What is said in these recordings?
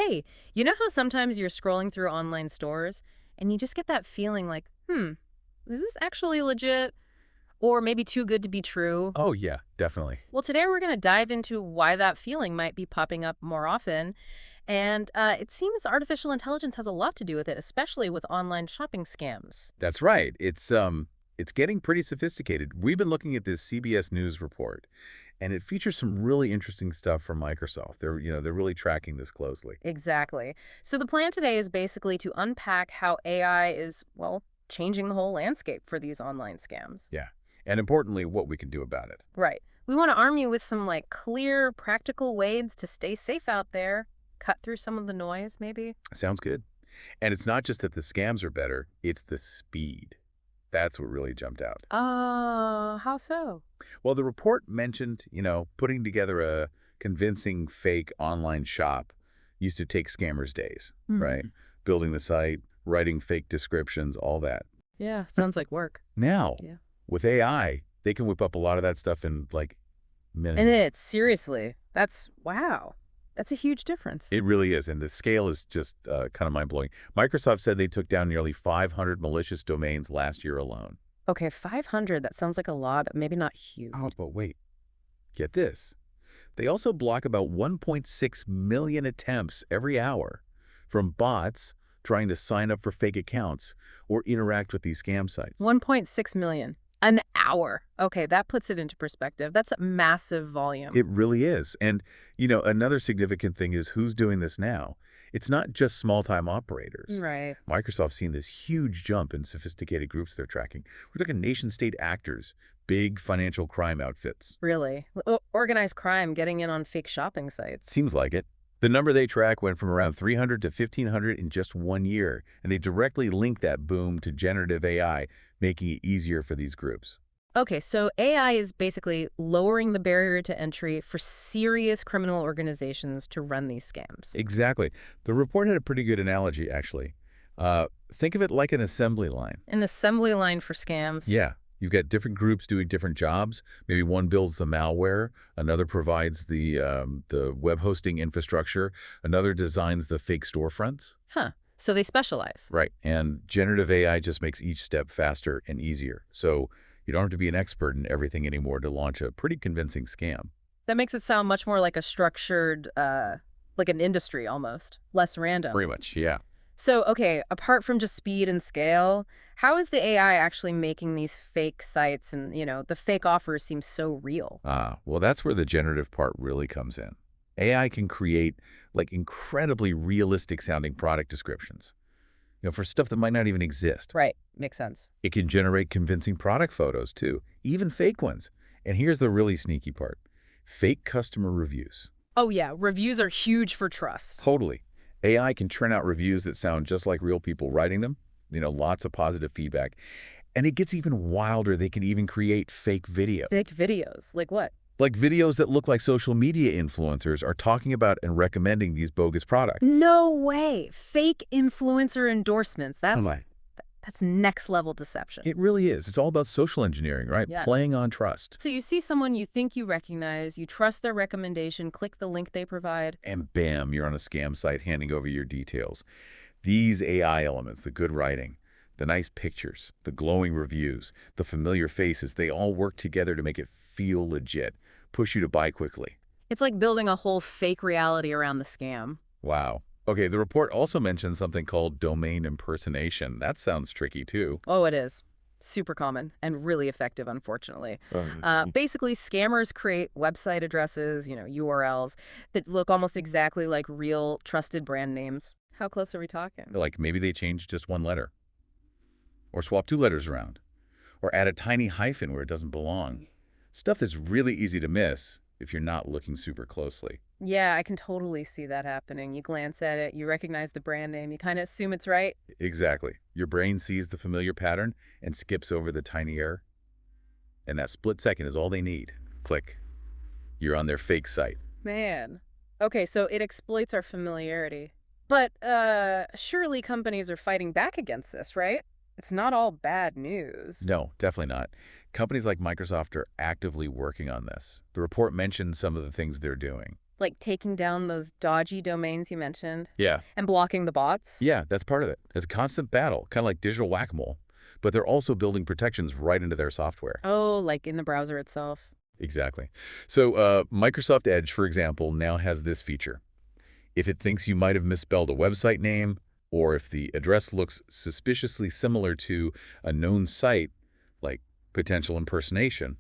Hey, you know how sometimes you're scrolling through online stores and you just get that feeling like, is this actually legit? Or maybe too good to be true? Oh, yeah, definitely. Well, today we're going to dive into why that feeling might be popping up more often. And it seems artificial intelligence has a lot to do with it, especially with online shopping scams. That's right. It's getting pretty sophisticated. We've been looking at this CBS News report, and it features some really interesting stuff from Microsoft. They're really tracking this closely. Exactly. So the plan today is basically to unpack how AI is, well, changing the whole landscape for these online scams. Yeah. And importantly, what we can do about it. Right. We want to arm you with some clear, practical ways to stay safe out there, cut through some of the noise, maybe. Sounds good. And it's not just that the scams are better, it's the speed. That's what really jumped out. How so? Well, the report mentioned, putting together a convincing fake online shop used to take scammers days, right? Hmm. Building the site, writing fake descriptions, all that. Yeah, sounds like work. Now, Yeah. with AI, they can whip up a lot of that stuff in like And minutes. it's seriously, wow. That's a huge difference. It really is, and the scale is just kind of mind-blowing. Microsoft said they took down nearly 500 malicious domains last year alone. Okay, 500, that sounds like a lot, but maybe not Oh, huge. but wait, get this. They also block about 1.6 million attempts every hour from bots trying to sign up for fake accounts or interact with these scam sites. 1.6 million. An hour. Okay, that puts it into perspective. That's a massive volume. It really is. And, another significant thing is who's doing this now. It's not just small-time operators. Right. Microsoft's seen this huge jump in sophisticated groups they're tracking. We're talking nation-state actors, big financial crime outfits. Really? Organized crime getting in on fake shopping sites. Seems like it. The number they track went from around 300 to 1,500 in just 1 year, and they directly link that boom to generative AI, making it easier for these groups. Okay, so AI is basically lowering the barrier to entry for serious criminal organizations to run these scams. Exactly. The report had a pretty good analogy, actually. Think of it like an assembly line. An assembly line for scams. Yeah, you've got different groups doing different jobs. Maybe one builds the malware, another provides the web hosting infrastructure, another designs the fake storefronts. Huh. So they specialize. Right. And generative AI just makes each step faster and easier. So you don't have to be an expert in everything anymore to launch a pretty convincing scam. That makes it sound much more like a structured, like an industry almost, less random. Pretty much, yeah. So, okay, apart from just speed and scale, how is the AI actually making these fake sites and, the fake offers seem so real? Well, that's where the generative part really comes in. AI can create like incredibly realistic sounding product descriptions, for stuff that might not even exist. Right. Makes sense. It can generate convincing product photos too, even fake ones. And here's the really sneaky part. Fake customer reviews. Oh, yeah. Reviews are huge for trust. Totally. AI can churn out reviews that sound just like real people writing them, lots of positive feedback. And it gets even wilder. They can even create fake video. Fake videos. Like what? Like videos that look like social media influencers are talking about and recommending these bogus products. No way. Fake influencer endorsements. I'm That's like, that's next level deception. it really is. It's all about social engineering, right? Yeah. Playing on trust. So you see someone you think you recognize, you trust their recommendation, click the link they provide. And bam, you're on a scam site handing over your details. These AI elements, the good writing, the nice pictures, the glowing reviews, the familiar faces, they all work together to make it feel legit, push you to buy quickly. It's like building a whole fake reality around the scam. Wow. Okay, the report also mentioned something called domain impersonation. That sounds tricky too. Oh, it is. Super common and really effective, unfortunately. Basically, scammers create website addresses, URLs that look almost exactly like real trusted brand names. How close are we talking? Like maybe they changed just one letter, or swap two letters around, or add a tiny hyphen where it doesn't belong. Stuff that's really easy to miss if you're not looking super closely. Yeah, I can totally see that happening. You glance at it, you recognize the brand name, you kind of assume it's right. Exactly. Your brain sees the familiar pattern and skips over the tiny error. And that split second is all they need. Click. You're on their fake site. Man. Okay, so it exploits our familiarity. But surely companies are fighting back against this, right? It's not all bad news. No, definitely not. Companies like Microsoft are actively working on this. The report mentions some of the things they're doing. Like taking down those dodgy domains you mentioned Yeah. and blocking the bots? Yeah, that's part of it. It's a constant battle, kind of like digital whack-a-mole. But they're also building protections right into their software. Oh, like in the browser itself. Exactly. So Microsoft Edge, for example, now has this feature. If it thinks you might have misspelled a website name, or if the address looks suspiciously similar to a known site, like potential impersonation,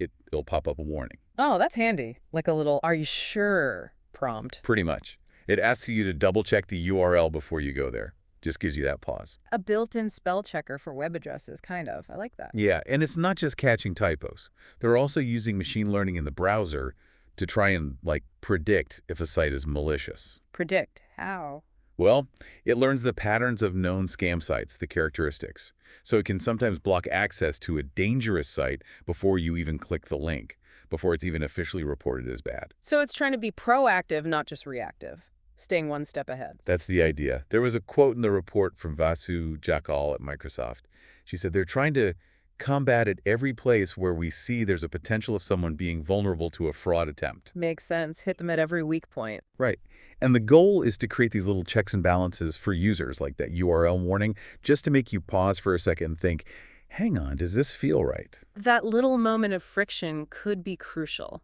it'll pop up a warning. Oh, that's handy. Like a little, "Are you sure?" prompt. Pretty much. It asks you to double-check the URL before you go there. Just gives you that pause. A built-in spell checker for web addresses, kind of. I like that. Yeah, and it's not just catching typos. They're also using machine learning in the browser to try and, like, predict if a site is malicious. Predict. How? Well, it learns the patterns of known scam sites, the characteristics. So it can sometimes block access to a dangerous site before you even click the link, before it's even officially reported as bad. So it's trying to be proactive, not just reactive. Staying one step ahead. That's the idea. There was a quote in the report from Vasu Jakal at Microsoft. She said they're trying to combat at every place where we see there's a potential of someone being vulnerable to a fraud attempt. Makes sense. Hit them at every weak point. Right. And the goal is to create these little checks and balances for users, like that URL warning, just to make you pause for a second and think, hang on, does this feel right? That little moment of friction could be crucial.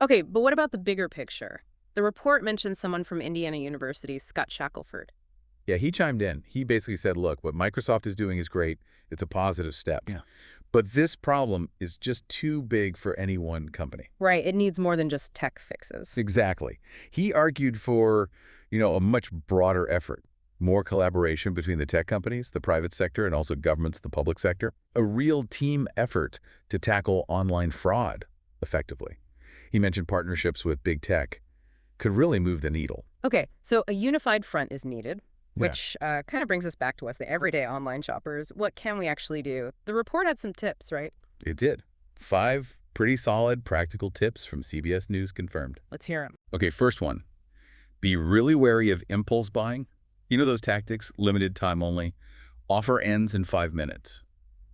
Okay, but what about the bigger picture? The report mentions someone from Indiana University's Scott Shackelford. Yeah, he chimed in. He basically said, look, what Microsoft is doing is great. It's a positive step. Yeah. But this problem is just too big for any one company. Right, it needs more than just tech fixes. Exactly. He argued for, a much broader effort. More collaboration between the tech companies, the private sector, and also governments, the public sector. A real team effort to tackle online fraud effectively. He mentioned partnerships with big tech could really move the needle. Okay, so a unified front is needed, which kind of brings us back to us, the everyday online shoppers. What can we actually do? The report had some tips, right? It did. 5 pretty solid practical tips from CBS News confirmed. Let's hear them. Okay, first one. Be really wary of impulse buying. You know those tactics, limited time only. Offer ends in 5 minutes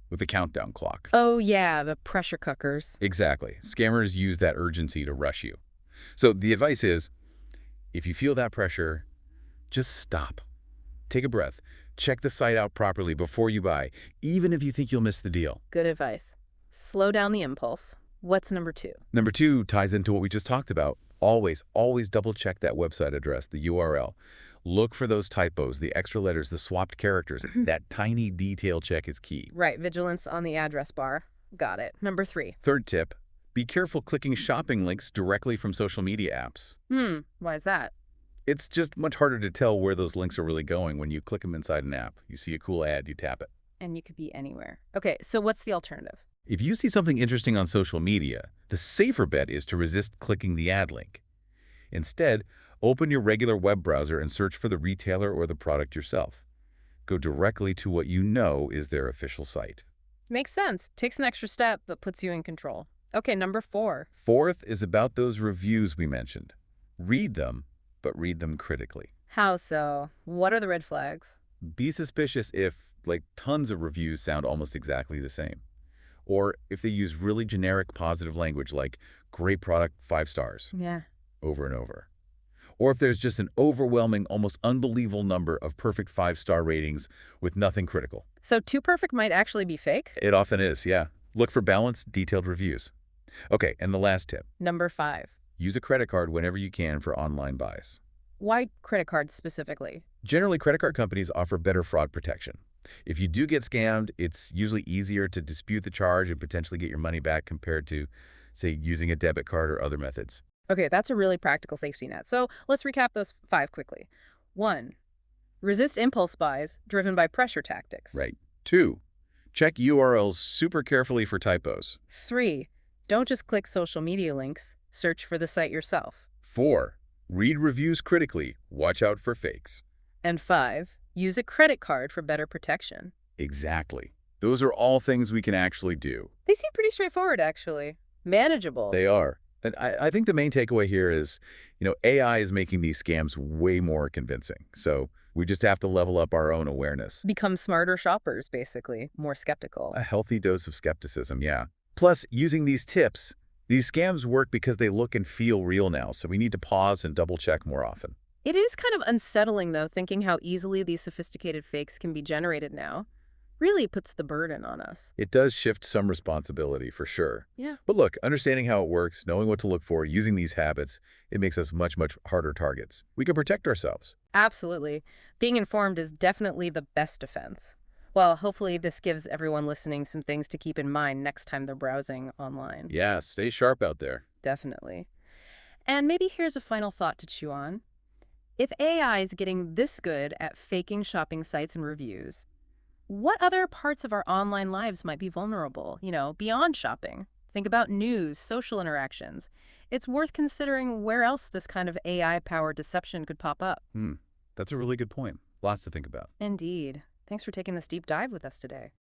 with a countdown clock. Oh, yeah, the pressure cookers. Exactly. Scammers use that urgency to rush you. So the advice is, if you feel that pressure, just stop. Take a breath. Check the site out properly before you buy, even if you think you'll miss the deal. Good advice. Slow down the impulse. What's number 2? Number 2 ties into what we just talked about. Always double check that website address, the URL. Look for those typos, the extra letters, the swapped characters. That tiny detail check is key. Right, vigilance on the address bar. Got it. Number 3. Third tip, be careful clicking shopping links directly from social media apps. Why is that? It's just much harder to tell where those links are really going when you click them inside an app. You see a cool ad, you tap it. And you could be anywhere. Okay, so what's the alternative? If you see something interesting on social media, the safer bet is to resist clicking the ad link. Instead, open your regular web browser and search for the retailer or the product yourself. Go directly to what you know is their official site. Makes sense. Takes an extra step, but puts you in control. Okay, number 4. Fourth is about those reviews we mentioned. Read them, but read them critically. How so? What are the red flags? Be suspicious if, tons of reviews sound almost exactly the same. Or if they use really generic positive language like, great product, 5 stars, Yeah. over and over. Or if there's just an overwhelming, almost unbelievable number of perfect 5-star ratings with nothing critical. So too perfect might actually be fake? It often is, yeah. Look for balanced, detailed reviews. Okay, and the last tip. Number 5. Use a credit card whenever you can for online buys. Why credit cards specifically? Generally, credit card companies offer better fraud protection. If you do get scammed, it's usually easier to dispute the charge and potentially get your money back compared to, say, using a debit card or other methods. Okay, that's a really practical safety net. So let's recap those 5 quickly. 1. Resist impulse buys driven by pressure tactics. Right. 2. Check URLs super carefully for typos. 3. Don't just click social media links. Search for the site yourself. 4. Read reviews critically. Watch out for fakes. And 5. Use a credit card for better protection. Exactly. Those are all things we can actually do. They seem pretty straightforward, actually. Manageable. They are. And I think the main takeaway here is, AI is making these scams way more convincing. So we just have to level up our own awareness. Become smarter shoppers, basically. More skeptical. A healthy dose of skepticism, yeah. Plus, using these tips, These scams work because they look and feel real now, so we need to pause and double-check more often. It is kind of unsettling, though, thinking how easily these sophisticated fakes can be generated now. Really puts the burden on us. It does shift some responsibility, for sure. Yeah. But look, understanding how it works, knowing what to look for, using these habits, it makes us much, much harder targets. We can protect ourselves. Absolutely. Being informed is definitely the best defense. Well, hopefully this gives everyone listening some things to keep in mind next time they're browsing online. Yeah, stay sharp out there. Definitely. And maybe here's a final thought to chew on. If AI is getting this good at faking shopping sites and reviews, what other parts of our online lives might be vulnerable, beyond shopping? Think about news, social interactions. It's worth considering where else this kind of AI-powered deception could pop up. That's a really good point. Lots to think about. Indeed. Thanks for taking this deep dive with us today.